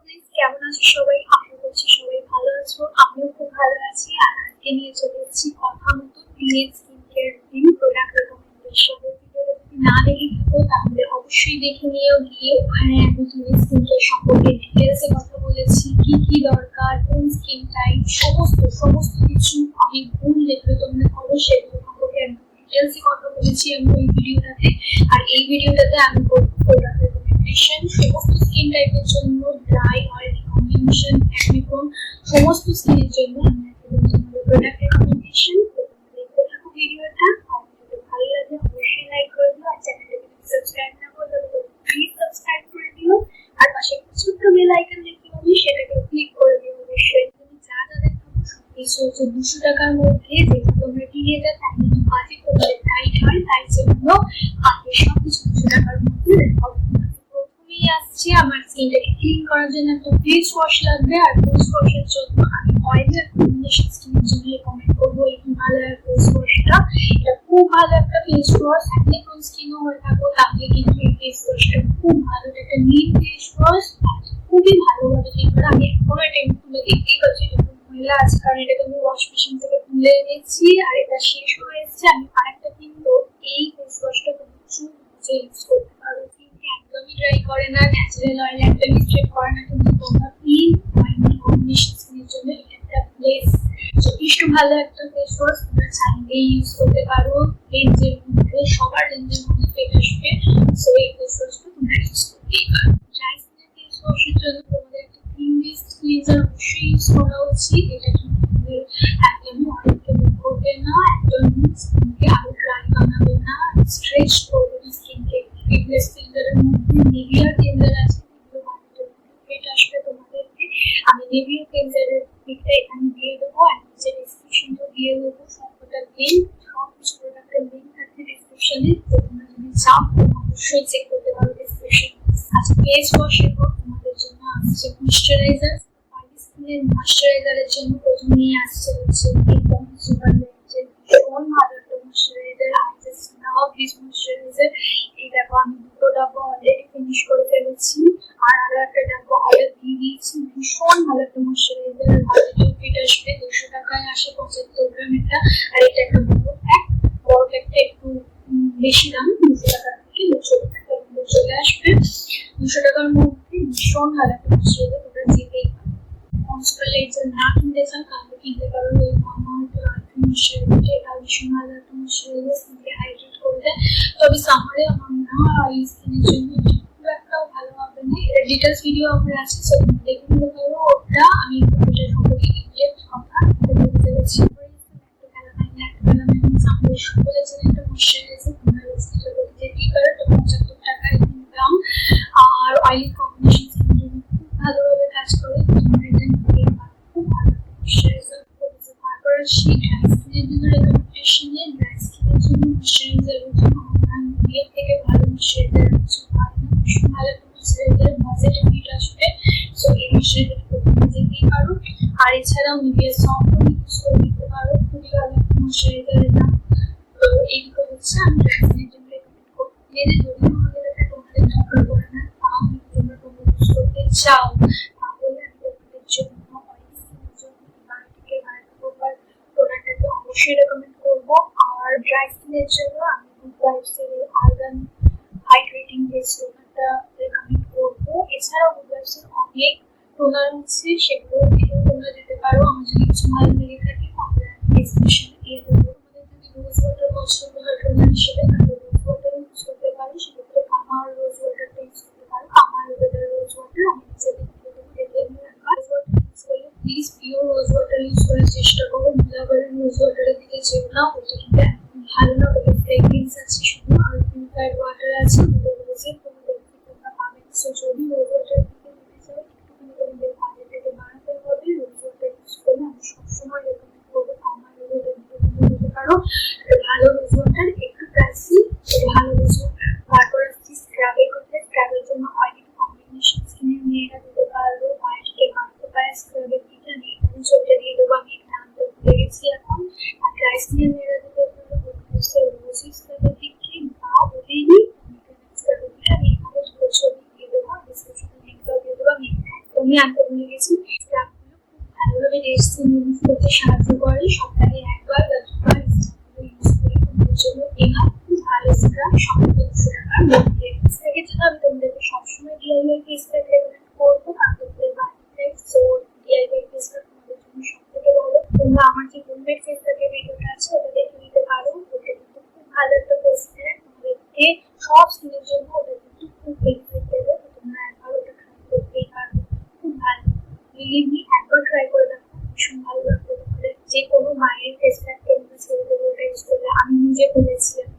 Guys, কেমন আছো সবাই? আশা করছি সবাই ভালো আছো। আমিও খুব ভালো আছি। আর আজকে নিয়ে চলে এসেছি কথা মতো teenage skin care review product recommendation. ভিডিওটা যদি না দেখে থাকো তাহলে অবশ্যই দেখে নিও। গিয়ে ওখানে আমি টিনেজ স্কিন কেয়ার সম্পর্কে ডিটেলসে কথা বলেছি, কি কি দরকার, কোন স্কিন টাইপ, সমস্ত কিছু আমি ভুল যেগুলো তোমরা করো সেগুলো সম্পর্কে আমি ডিটেলসে কথা বলেছি আমি ওই ভিডিওটাতে। আর এই ভিডিওটাতে আমি করবো প্রোডাক্ট রেকমেন্ডেশন সমস্ত স্কিন টাইপের জন্য, dry oily combination, acne prone সমস্ত স্কিনের জন্য আমি প্রোডাক্ট রেকমেন্ডেশন। দেখতে থাকো ভিডিওটা। আর যদি ভালো লাগে অবশ্যই লাইক করে দিও। আর চ্যানেলটাকে যদি সাবস্ক্রাইব না করো তাহলে প্লিজ সাবস্ক্রাইব করে দিও। আর পাশে একটা ছোট্ট বেল আইকন দেখতে পাবে, সেটাকেও ক্লিক করে দিও অবশ্যই। তুমি যা যা দেখাবো সবকিছু হচ্ছে 200 টাকার মধ্যে। যেহেতু তোমরা টিনেজার তাই জন্য বাজেট তোমাদের টাইট হয়, তাই জন্য আগে সবকিছু 200 টাকার মধ্যে দেখাবো। আসছি আমার স্কিনটাকে ক্লিন করার জন্য একটা ফেস ওয়াশ লাগবে। আর ফেস ওয়াশের জন্য আমি অয়েলি কম্বিনেশন স্কিনের জন্য রেকমেন্ড করবো এই হিমালয়ার ফেস ওয়াশটা। এটা খুব ভালো একটা ফেস ওয়াশ। অ্যাকনে প্রোন স্কিনও হয়ে থাকো তাহলে কিন্তু এই ফেস ওয়াশটা খুব ভালো। একটা নিম ফেস ওয়াশ, খুবই ভালোভাবে ক্লিন করে। আমি এখনো এটা তুলে দেখতেই পাচ্ছি মহিলা আছে, কারণ এটাকে আমি ওয়াশ মেশিন থেকে তুলে এনেছি আর এটা শেষ হয়ে এসেছে। আমি আরেকটা কিনবো। এই ফেস ওয়াশটা তুমি চুল ইউজ করতে পারো। একদমই ড্রাই করে না, ন্যাচারাল অয়েল একদমই স্ট্রেট করে না, কিন্তু তোমরা ক্লিন অয়েলি কম্বিনেশন স্কিনের জন্য এটা একটা প্লেস যথেষ্ট ভালো একটা ফেস ওয়াশ। তোমরা চাইলে ইউজ করতে পারো। রেঞ্জের মধ্যে সবার রেঞ্জের মধ্যে পেয়ে আসবে। সো এই ফেস ওয়াশটা তোমরা ইউজ করতেই পারো। ড্রাই স্কিনের ফেস ওয়াশের জন্য তোমাদের একটা ক্রিম বেসড ক্লিনজার অবশ্যই ইউজ করা উচিত। এটা কিন্তু তোমাদের একদমই অয়েলকে মুভ করবে না, একদমই স্কিনকে আরো ড্রাই বানাবে না, স্ট্রেচ করবে না স্কিনকে। ফিটনেস ক্লিনজারের মধ্যে নিভিয়া ক্লিনজার আছে, যেগুলো বানানোর পেট আসবে তোমাদেরকে। আমি নিভিয়া ক্লিনজারের লিঙ্কটা এখানে দিয়ে দেবো, আর নিচে ডিসক্রিপশনও দিয়ে দেবো। সবকটা লিঙ্ক, সব কিছু প্রোডাক্টের লিঙ্ক আছে ডিসক্রিপশনে। তো তোমরা যদি চাও অবশ্যই চেক করতে পারো ডিসক্রিপশন। আচ্ছা, ফেস ওয়াশের পর তোমাদের জন্য আসছে ময়েশ্চারাইজার। অয়েলি স্কিনের ময়েশ্চারাইজারের জন্য প্রথমেই আসছে হচ্ছে সুপার লেন্সের ভীষণ ভালো একটা moisturiser. I just love this moisturiser. এই দেখো আমি দুটো ডাব্বা অলরেডি ফিনিশ করে ফেলেছি, আর আরো একটা ডাব্বা অর্ডার দিয়ে দিয়েছি। ভীষণ ভালো একটা ময়েশ্চারাইজার। বাজেটের ফিট আসবে, 200 টাকায় আসে 75 গ্রামেরটা। আর এটা একটা বড় প্যাক। বড় প্যাকটা একটু বেশি দাম, 200 টাকার থেকে 200 টাকার মধ্যে চলে আসবে। 200 টাকার মধ্যে ভীষণ ভালো একটা ময়েশ্চারাইজার। তোমরা যেতেই পারো। ময়েশ্চারাইজার না কিনতে চাও তাহলে কিনতে পারো এই মামার ময়েশ্চারাইজার। এটা ভীষণ ভালো একটা ময়েশ্চারাইজার, স্কিনকে হাইড্রেট করবে। তবে সামারে আমার মনে হয় অয়েলি স্কিনের জন্য খুব একটাও ভালো হবে না। এটা ডিটেলস ভিডিও আমার আছে, সো তোমরা দেখে নিতে পারো। ওটা আমি এটা সম্পর্কে ইনডেপথ কথা বলতে পেরেছি। ক্যালামাইন সামনে বলেছেন একটা ময়েশ্চারাইজার, তোমরা এটা বলতে যেতেই পারো। এটা 75 টাকায় দাম। আর অয়েলি কম্বিনেশন স্কিনের জন্য খুব ভালোভাবে কাজ করে। তোমরা এটা নিতেই পারো, খুব ভালো ময়েশ্চারাইজার। তারপর আসি ড্রাই স্কিনের জন্য রেকমেন্ডেশনে। ড্রাই স্কিনের জন্য ময়েশ্চারাইজারের জন্য নিভিয়া থেকে ভালো ময়েশ্চারাইজার কিছু হয় না। ভীষণ ভালো একটা ময়েশ্চারাইজার, বাজেটে ফিট আসবে। সো এই ময়েশ্চারাইজার তোমরা যেতেই পারো। আর এছাড়াও নিভিয়া সফট ইউজ করে নিতে পারো, খুবই ভালো একটা ময়েশ্চারাইজার এটা। তো এইগুলো হচ্ছে আমি ড্রাই স্কিনের জন্য রেকমেন্ড করবো। যদি তোমাদের দরকার পড়ে না, তাও তোমরা ইউজ করতে চাও তাহলে আমি তোমাদের জন্য অয়েলি স্কিনের জন্য প্রোডাক্টটাকে অবশ্যই রেকমেন্ড করবো। আর ড্রাই স্কিনের জন্য আমি গুড ভাইবসের আর্গান হাইড্রেটিং ফেস টোনারটা রেকমেন্ড করবো। এছাড়াও গুড ভাইবসের অনেক টোনার আছে, সেগুলো দিয়েও তোমরা যেতে পারো। আমার যদি কিছু ভালো লেগে থাকে তাহলে আমি ডিসক্রিপশনে দিয়ে দেবো। তোমাদের যদি রোজ ওয়াটার পছন্দ হয় টোনার হিসেবে তাহলে রোজ ওয়াটার ইউজ করতে পারো। সেক্ষেত্রে কামার রোজ ওয়াটারটা ইউজ করতে পারো। কামার ওয়েদার রোজ ওয়াটার আমি নিচে দেখে নিয়ে please pure rose water use করার চেষ্টা করো। মুলাবারের রোজ ওয়াটারের দিকে যেও না, ওটা কিন্তু একদম ভালো না। ওটা ফ্রেগ্রেন্স আছে শুধু, আর পিউরিফাইড ওয়াটার আছে, ওটা রোজের কোনো বেনিফিট তোমরা পাবে না। সো যদি রোজ ওয়াটার দিকে নিতে চাও একটুখানি তোমাদের বাজেটটাকে বাড়াতে হবে। রোজ ওয়াটার ইউজ করলে আমি সবসময় রেকমেন্ড করবো কামার ওয়েদার দিকে তোমরা নিতে পারো। একটা ভালো রোজ ওয়াটার, একটু প্রাইসি, ভালো রোজ ওয়াটার। তারপর আসছি স্ক্রাবের কথা। স্ক্রাবের জন্য অয়েলি কম্বিনেশন স্কিনের মেয়েরা দিতে পারো। অয়েলকে বাড়তে পারে স্ক্রাবের দিকে। আমি এখানে ছবিটা দিয়ে দেবো, আমি এখানে আনতে ভুলে গেছি এখন। আর ড্রাই স্কিনের মেয়েরা দিতে একদমই আনতে ভুলে গেছি। স্ক্রাবগুলো খুব ভালোভাবে ডে স্কিন ইউজ করতে সাহায্য করে, সপ্তাহে একবার বা দুবার স্ক্রাবগুলো ইউজ করে তোমাদের জন্য এনাফ খুব ভালো স্ক্রাব 200 টাকার মধ্যে। স্ক্রাবের জন্য আমি তোমাদেরকে সবসময় ডিআইওয়াই ফেস প্যাক রেকমেন্ড করবো, কারণ তোমাদের বাড়িতে সো ডিআইওয়াই ফেস প্যাক তোমাদের জন্য সব থেকে ভালো। তোমরা আমার যে হোমমেড ফেস প্যাকের ভিডিওটা আছে ওটা দেখে নিতে পারো, ওটা কিন্তু খুব ভালো একটা ফেস প্যাক, তোমাদেরকে সব স্কিনের জন্য ওটা কিন্তু খুব বেনিফিট দেবে। তোমরা একবার ওটা ট্রাই করতেই পারো, খুব ভালো। রিয়েলি একবার ট্রাই করে দেখো, ভীষণ ভালো লাগবে তোমাদের। যে কোনো বাইরের ফেস প্যাক তোমরা ছেড়ে দেবো ওটা ইউজ করলে, আমি নিজে করেছিলাম।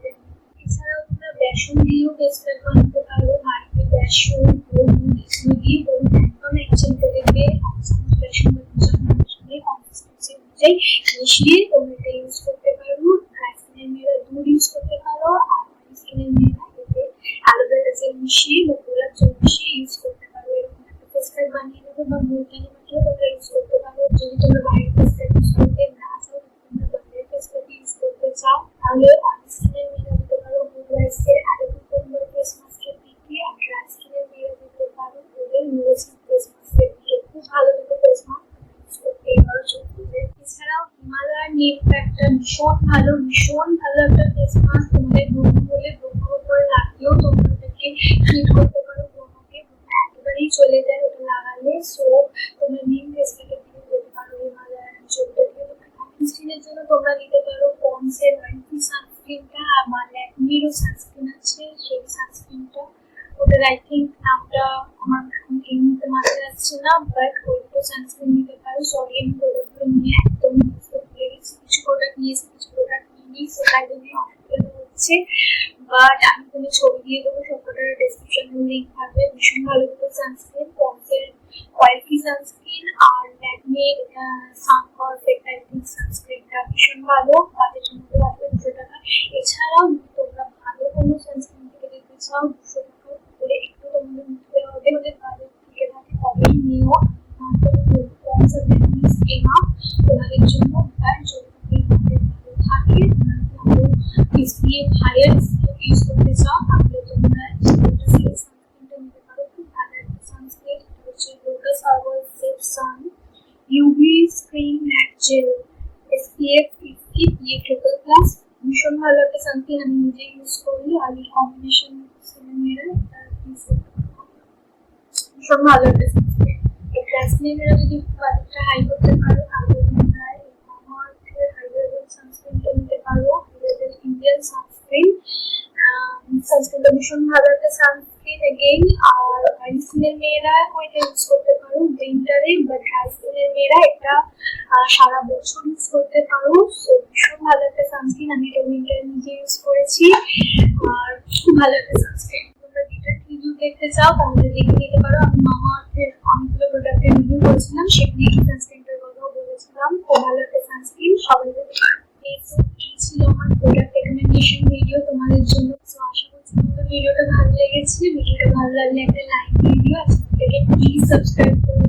এছাড়াও তোমরা বেসন দিয়েও ফেস প্যাক বানাতে পারো, বাড়িতে বেসন হলুদ এগুলো দিয়ে হলুদ একদম এক চিমটে দেবে, 1 চামচ বেসন বা 2 চামচ দিয়ে কনসিস্টেন্সি অনুযায়ী মিশিয়ে তোমরা এটা ইউজ করতে পারো। ড্রাই স্কিনের মেয়েরা দুধ ইউজ করতে পারো, আর অয়েলি স্কিনের মেয়েরা এতে অ্যালোভেরা জেল মিশিয়ে বা গোলাপ জল মিশিয়ে ইউজ করতে পারো। এরকম একটা ফেস প্যাক বানিয়ে নেবে, বা মুলতানি মাটিও তোমরা ইউজ করতে পারো। যদি তোমরা বাইরের ফেস প্যাক ইউজ করতে না চাও, তোমরা বাইরের ফেস প্যাক ইউজ করতে চাও, তাহলে অয়েলি স্কিনের মেয়েরা দিতে পারো মোয়েশ্চারাইজার অ্যালোভেরা কোম্পানি ফেস মাস্কের দিকে, আর ড্রাই স্কিনের মেয়েরা দিতে পারো ওদের নোরিশিং ফেস মাস্কের দিকে। খুব ভালো দুটো ফেস মাস্ক ইউজ করতে পারো চোখে। এছাড়াও হিমালয়ার নিম প্যাকটা ভীষণ ভালো একটা ফেস মাস্ক। তোমাদের ব্রণ হলে ব্রণের উপরে লাগিয়েও তোমরা ওটাকে ট্রিট করতে পারো, ব্রণকে একেবারেই চলে যায় ওটা লাগালে। সো তোমরা নিম ফেস প্যাকের দিকে যেতে পারো হিমালয়ার চোখটা দিয়ে। স্কিনের জন্য তোমরা নিতে পারো পন্ডসের অয়েলি সানস্ক্রিনটা, আমার ল্যাকমিরও সানস্ক্রিন আছে, সেই সানস্ক্রিনটা ওটার আই থিঙ্ক নামটা আমার এই মুহূর্তে মাথায় আসছে না, বাট ওই দুটো সানস্ক্রিন নিতে পারো। সরি আমি প্রোডাক্টগুলো নিয়ে একদম বুঝতে ভুলে গেছি, কিছু প্রোডাক্ট নিয়েছি কিছু প্রোডাক্ট নিইনি, সো তাই জন্য অসুবিধা হচ্ছে, বাট আমি তোমাকে ছবি দিয়ে দেবো, সবকটার ডেসক্রিপশনে লিঙ্ক থাকবে। ভীষণ ভালো দুটো সানস্ক্রিন, পন্ডসের অয়েলি সানস্ক্রিন আর ল্যাকমির সান পারফেক্ট আই থিঙ্ক সানস্ক্রিনটা ভীষণ ভালো, বাজেটের মধ্যে আসবে 200 টাকা। এছাড়াও তোমরা ভালো কোনো সানস্ক্রিন থেকে দেখতে চাও 200 টাকার উপরে একটু তোমাদের নিতে হবে, ওদের বাজেট থেকে থাকে তবেই নিও, তোমাদের জন্য তার জন্য ভালো থাকে। ভালো SPF হায়ার SPF ইউজ করতে চাও তাহলে তোমরা সানস্ক্রিনটা নিতে পারো, খুব ভালো একটা সানস্ক্রিন। এটা হচ্ছে Lotus herbal safe sun UV screen matte gel SPF 50 PA++, ভীষণ ভালো একটা সানস্ক্রিন, আমি নিজে ইউজ করি। আর এই কম্বিনেশন স্কিনের মেয়েরা এটা ভীষণ ভালো একটা সানস্ক্রিন। এই ড্রাই মেয়েরা যদি বাজেটটা হাই করতে পারো তাহলে তোমরা এই মামাআর্থের হাইড্রোজেল সানস্ক্রিনটা নিতে পারো, হাইড্রোজেল ইন্ডিয়ান সানস্ক্রিন। সানস্ক্রিনটা ভীষণ ভালো একটা সানস্ক্রিন এগেইন। আর অয়েলি স্কিনের মেয়েরা ওইটা ইউজ করতে পারো উইন্টারে, বা ড্রাই স্কিনের মেয়েরা এটা সারা বছর ইউজ করতে পারো। সো ভীষণ ভালো একটা সানস্ক্রিন, আমি এটা উইন্টারে নিজে ইউজ করেছি, আর খুব ভালো একটা সানস্ক্রিন। তোমরা ডিটেইল রিভিউ দেখতে চাও তাহলে দেখে নিতে পারো, আমি মামাআর্থের অনেকগুলো প্রোডাক্টের রিভিউ করেছিলাম, সেখানে এই সানস্ক্রিনটার কথাও বলেছিলাম, খুব ভালো একটা সানস্ক্রিন, সবাই দেখতে পারো। এই ছিল আমার প্রোডাক্ট রেকমেন্ডেশন ভিডিও তোমাদের জন্য। সো আশা করছি তোমাদের ভিডিওটা ভালো লেগেছে। ভিডিওটা ভালো লাগলে একটা লাইক দিয়ে দিও, আর চ্যানেলটাকে প্লিজ সাবস্ক্রাইব করে